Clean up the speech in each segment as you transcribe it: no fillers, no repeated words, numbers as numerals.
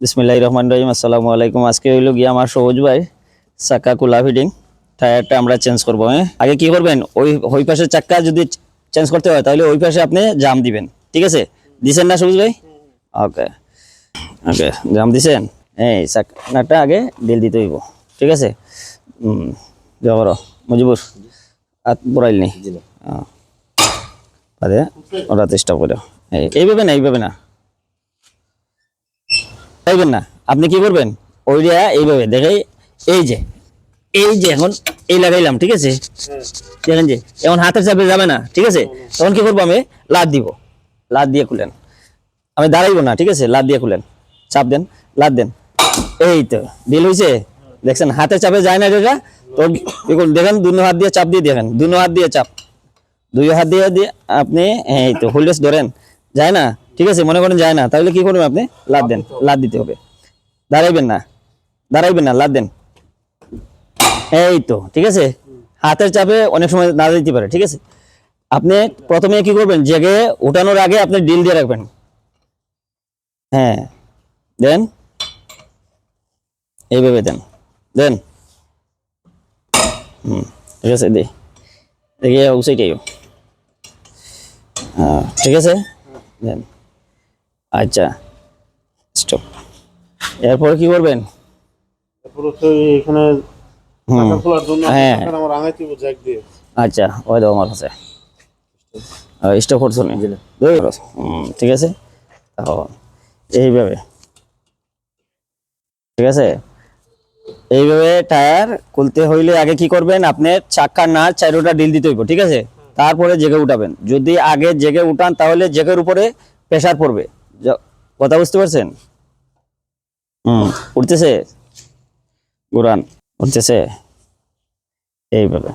বিসমিল্লাহির রহমানির রহিম। আসসালামু আলাইকুম। আজকে হইলো গিয়ে আমার সবুজ ভাই চাক্কা কুলা ফিটিং টায়ারটা আমরা চেঞ্জ করবো। হ্যাঁ, আগে কি করবেন, ওই পাশের চাক্কা যদি চেঞ্জ করতে হয় তাহলে ওই পাশে আপনি জাম দিবেন। ঠিক আছে, দিছেন না সবুজ ভাই? ওকে ওকে, জাম দিছেন। এই চাক্কাটা আগে ডিল দিতে হইব। ঠিক আছে, জবর মুজিবুর হাত বড়াইল নি আরে ওরা চেষ্টা করে। এইভাবে না, এইভাবে না, চাইবেন না। আপনি কি করবেন, ওইটা এইভাবে দেখে, এই যে এখন এই লাগাইলাম। ঠিক আছে, দেখেন যে এখন হাতের চাপে যাবে না। ঠিক আছে, তখন কি করবো, আমি লাদ দিব। লাদ দিয়ে খুলেন, আমি দাঁড়াইবো না। ঠিক আছে, লাদ দিয়ে খুলেন, চাপ দেন, লাদ দেন। এই তো ডিল হয়েছে। দেখছেন হাতের চাপে যায় না এটা। তো দেখেন দুনো হাত দিয়ে চাপ দিয়ে দেখেন, দুনো হাত দিয়ে চাপ, দুই হাত দিয়ে দিয়ে আপনি এই তো হোল্ডেস ধরেন, যায় না। ঠিক আছে, মনে করেন যায় না, তাহলে কি করবেন আপনি, লাদ দেন। লাদ দিতে হবে, দাঁড়াইবেন না, দাঁড়াইবেন না, লাদ দেন। এই তো ঠিক আছে। হাতের চাপে অনেক সময় না দিতে পারে। ঠিক আছে, আপনি প্রথমে কি করবেন, জেগে উঠানোর আগে আপনি ডিল দিয়ে রাখবেন। হ্যাঁ, দেন, এইভাবে দেন, দেন। ঠিক আছে, দেখি উসাইটাই। হ্যাঁ ঠিক আছে, দেন। আচ্ছা, স্টপ। এরপর কি করবেন, তারপর হচ্ছে এখানে টাকা খোলার জন্য হ্যাঁ টাকা আমার আঙাইতে হবে জ্যাক দিয়ে। আচ্ছা, ওই দাও আমার কাছে স্টপ করছো নি? ঠিক আছে, তাহলে এইভাবে। ঠিক আছে, এইভাবে টায়ার খুলতে হইলে আগে কি করবেন, আপনি চাক্কার না চারোটা ডিল দিতে হইব। ঠিক আছে, তারপরে জেগে উঠাবেন। যদি আগে জেগে উঠান তাহলে জেগের উপরে প্রেসার পড়বে। কথা বুঝতে পারছেন? উঠতেছে, গুরান উঠতেছে এইভাবে।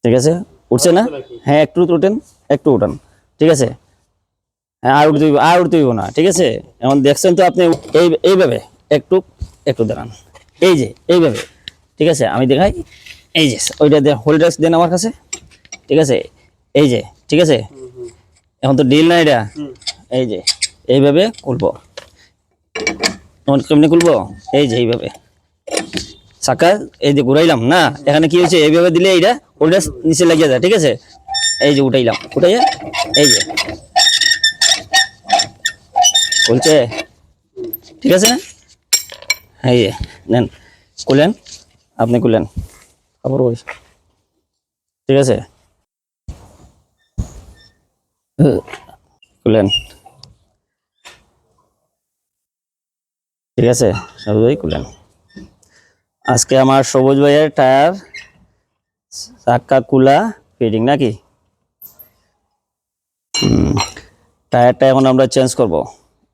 ঠিক আছে, উঠছে না? হ্যাঁ, একটু উঠেন, একটু উঠান। ঠিক আছে, হ্যাঁ, আর উঠতে হইব, আর উঠতে হইব না। ঠিক আছে, এখন দেখছেন তো আপনি, এইভাবে একটু একটু দাঁড়ান, এই যে এইভাবে। ঠিক আছে, আমি দেখাই। এই যে ওইটা দেন, হোল্ডার দেন আমার কাছে। ঠিক আছে, এই যে। ঠিক আছে, এখন তো ডিল না এটা। এই যে এইভাবে খুলবো। এখন কেমনি খুলবো, এই যে এইভাবে চাকা এই যে ঘুরাইলাম না, এখানে কি হয়েছে, এইভাবে দিলে এইটা হোল্ডার নিচে লাগিয়ে যায়। ঠিক আছে, এই যে উঠাইলাম, উঠাইয়া এই যে খুলছে। ঠিক আছে, এই যে নেন, খুলেন, আপনি খুলেন, খবর বলিস। ঠিক আছে, খুলেন। ঠিক আছে, সবুজ ভাই খুলেন। আজকে আমার সবুজ ভাইয়ের টায়ার চাক্কা কুলা ফিটিং নাকি। টায়ারটা এখন আমরা চেঞ্জ করব,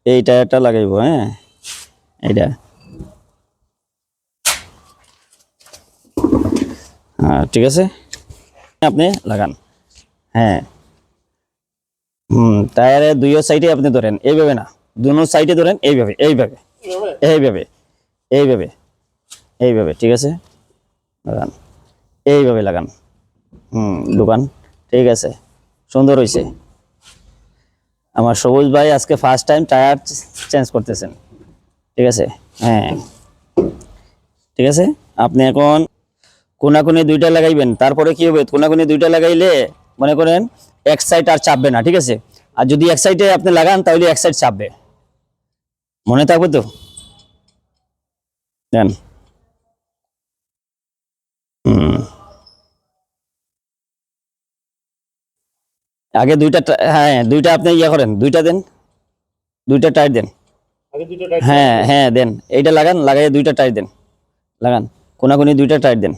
এই টায়ারটা লাগাইবো। হ্যাঁ, এইটা। হ্যাঁ ঠিক আছে, আপনি লাগান। হ্যাঁ, টায়ারের দুই সাইডে আপনি ধরেন, এইভাবে না, দুনো সাইডে ধরেন, এইভাবে এইভাবে এইভাবে এইভাবে এইভাবে। ঠিক আছে, লাগান, এইভাবে লাগান। দোকান। ঠিক আছে, সুন্দর হয়েছে। আমার সবুজ ভাই আজকে ফার্স্ট টাইম টায়ার চেঞ্জ করতেছেন। ঠিক আছে, হ্যাঁ ঠিক আছে। আপনি এখন কোনাকুনি দুইটা লাগাইবেন, তারপরে কি হবে, কোনাকুনি দুইটা লাগাইলে মনে করেন এক সাইড আর চাপবে না। ঠিক আছে, আর যদি এক সাইডে আপনি লাগান তাহলে এক সাইড চাপবে। মনে থাকবে তো? দেন। আগে দুইটা হ্যাঁ, দুইটা আপনি ইয়ে করেন, দুইটা দেন, দুইটা টায়ার দেন। আগে দুটো টাইট হ্যাঁ হ্যাঁ দেন, এইটা লাগান, লাগাই দুইটা টায়ার দেন, লাগান, কোনাকুনি দুইটা টায়ার দেন।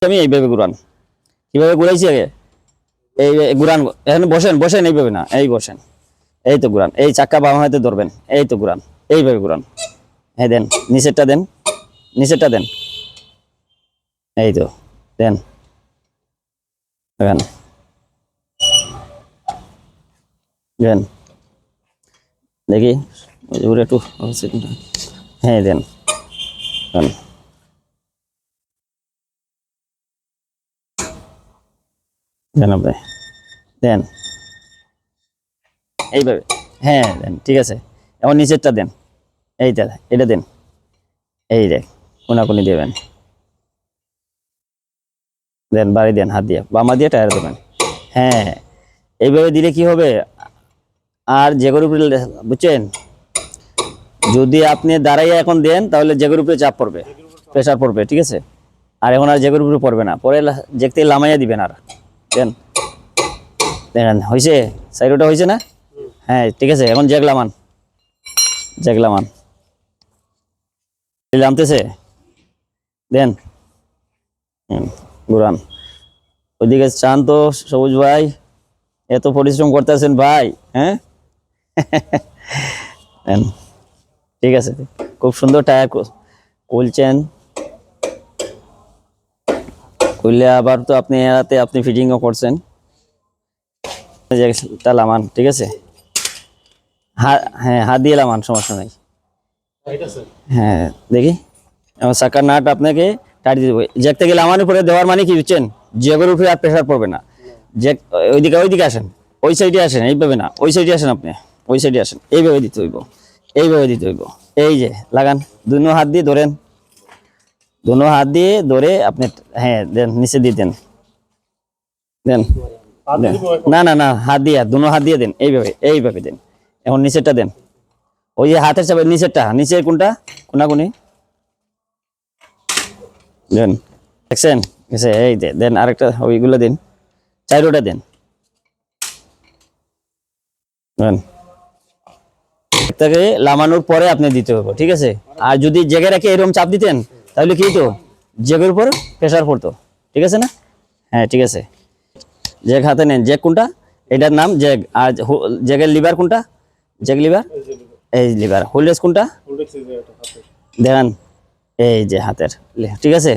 আমি এইভাবে ঘুরান, কিভাবে ঘুরাইছি আগে, এই ঘুরান। এখানে বসেন, বসেন, এইভাবে না, এই বসেন। এই তো ঘুরান, এই চাক্কা বাম হাতে ধরবেন, এই তো ঘুরান, এইভাবে ঘুরান। হ্যাঁ দেন, নিচেরটা দেন, নিচেরটা দেন, এই তো দেন, দেন, দেন। দেখি ঘুরে একটু, হ্যাঁ দেন, দেন, দেন আপনি, দেন এইভাবে। হ্যাঁ দেন, ঠিক আছে। এখন নিচেরটা দেন, এইটা, এটা দেন, এই রে কোনাকুনি দেবেন, দেন বাড়ি দেন হাত দিয়ে, বামা দিয়ে টায়ার দেবেন। হ্যাঁ, এইভাবে দিলে কি হবে, আর জেগের উপরে বুঝছেন, যদি আপনি দাঁড়াইয়া এখন দেন তাহলে জেগের উপরে চাপ পড়বে, প্রেশার পড়বে, ঠিক আছে। আর এখন আর জেগের উপরে পড়বে না, পরে জেগতে লামাইয়া দিবেন। আর দেন, দেখেন হয়েছে, সাইডটা হয়েছে না? হ্যাঁ ঠিক আছে, এখন জেগ লামান, জেগ লামান, নামতেছে, দেন ঘুরান। ওইদিকে চান তো সবুজ ভাই, এত পরিশ্রম করতেছেন ভাই, হ্যাঁ। দেন, ঠিক আছে, খুব সুন্দর টায়ার খুলছেন, খুললে আবার তো আপনি এরাতে আপনি ফিটিংও করছেন, টা লামান, ঠিক আছে। হ্যাঁ হাত দিয়ে লামান, সমস্যা নাই। হ্যাঁ দেখি, এবার চাকার নাট আপনাকে টাইট দিয়ে দেবো। জ্যাক থেকে লামানোর পরে দেওয়ার মানে কি বুঝছেন, জ্যাকের উপরে আর প্রেশার পড়বে না। জ্যাক ওইদিকে আসেন, ওই সাইডে আসেন, এইভাবে না, ওই সাইডে আসেন, আপনি ওই সাইডে আসেন, এইভাবে দিতে হইব, এইভাবে দিতে হইব। এই যে লাগান, দুনো হাত দিয়ে ধরেন, দুনো হাত দিয়ে ধরে আপনি, হ্যাঁ দেন, নিচে দিয়ে দেন, দেন, দেন। না না না, হাত দিয়ে, দুনো হাত দিয়ে দেন, এইভাবে, এইভাবে দেন। এখন নিচেরটা দেন, ওই যে হাতের চাপে নিচেরটা, নিচের কোনটা, কোনাকুনি দেন, দেখছেন, গেছে, এই দেন, আরেকটা ওইগুলো দিন, চাইরোটা দেন, দেন। এটাকে লামানোর পরে আপনি দিতে হবে, ঠিক আছে। আর যদি জেগে রেখে এরকম চাপ দিতেন তাহলে কি হতো, জেগের উপর প্রেশার পড়তো, ঠিক আছে না? হ্যাঁ ঠিক আছে, জেগ হাতে নেন, জেগ কোনটা, এটার নাম জেগ। আর জেগের লিভার কোনটা, জেগ লিভার, এই লিভার। হোল্ডেজ কোনটা দেখান, এই যে হাতের, ঠিক আছে।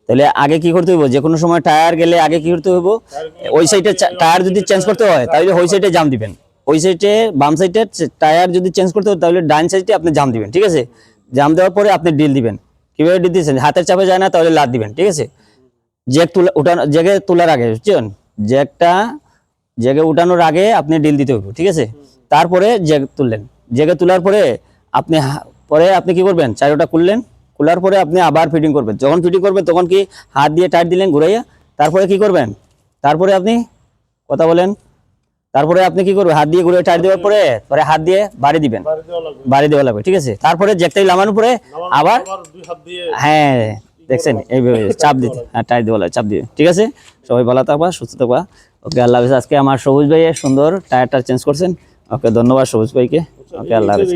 তাহলে আগে কি করতে হইব, যে কোনো সময় টায়ার গেলে আগে কি করতে হইব, ওই সাইডে টায়ার যদি চেঞ্জ করতে হয় তাহলে ওই সাইডে জাম দিবেন, ওই সাইডে বাম সাইডে টায়ার যদি চেঞ্জ করতে হয় তাহলে ডান সাইডে আপনি জাম দিবেন, ঠিক আছে। জাম দেওয়ার পরে আপনি ডিল দিবেন। কিভাবে ডিল দিচ্ছেন, হাতের চাপে যায় না তাহলে লাদ দিবেন, ঠিক আছে। জ্যাক তুলা উঠানো, জ্যাকে তোলার আগে বুঝছেন, জ্যাকটা জেগে উঠানোর আগে আপনি ডিল দিতে হবে, ঠিক আছে। তারপরে জেগ তুললেন, জেগে তোলার পরে আপনি পরে আপনি কি করবেন, চারোটা খুললেন, খোলার পরে আপনি আবার ফিটিং করবেন। যখন ফিটিং করবেন তখন কি হাত দিয়ে টাইট দিলেন ঘুরাইয়া, তারপরে কি করবেন, তারপরে আপনি কথা বলেন, তারপরে আপনি কি করবেন, হাত দিয়ে ঘুরে টাইট দেওয়ার পরে পরে হাত দিয়ে বাড়ি দিবেন, বাড়ি দেওয়া লাগবে, ঠিক আছে। তারপরে জ্যাকটাই লামানোর পরে আবার, হ্যাঁ দেখছেন, এইভাবে চাপ দিতে, হ্যাঁ টাইট দেওয়া লাগে, চাপ দিয়ে, ঠিক আছে। সবাই ভালো থাকবা, সুস্থ থাকবা, ওকে আল্লাহ হাফেজ। আজকে আমার সবুজ ভাইয়ের সুন্দর টায়ারটা চেঞ্জ করছেন, ওকে ধন্যবাদ সবুজ ভাইকে, ওকে আল্লাহ হাফেজ।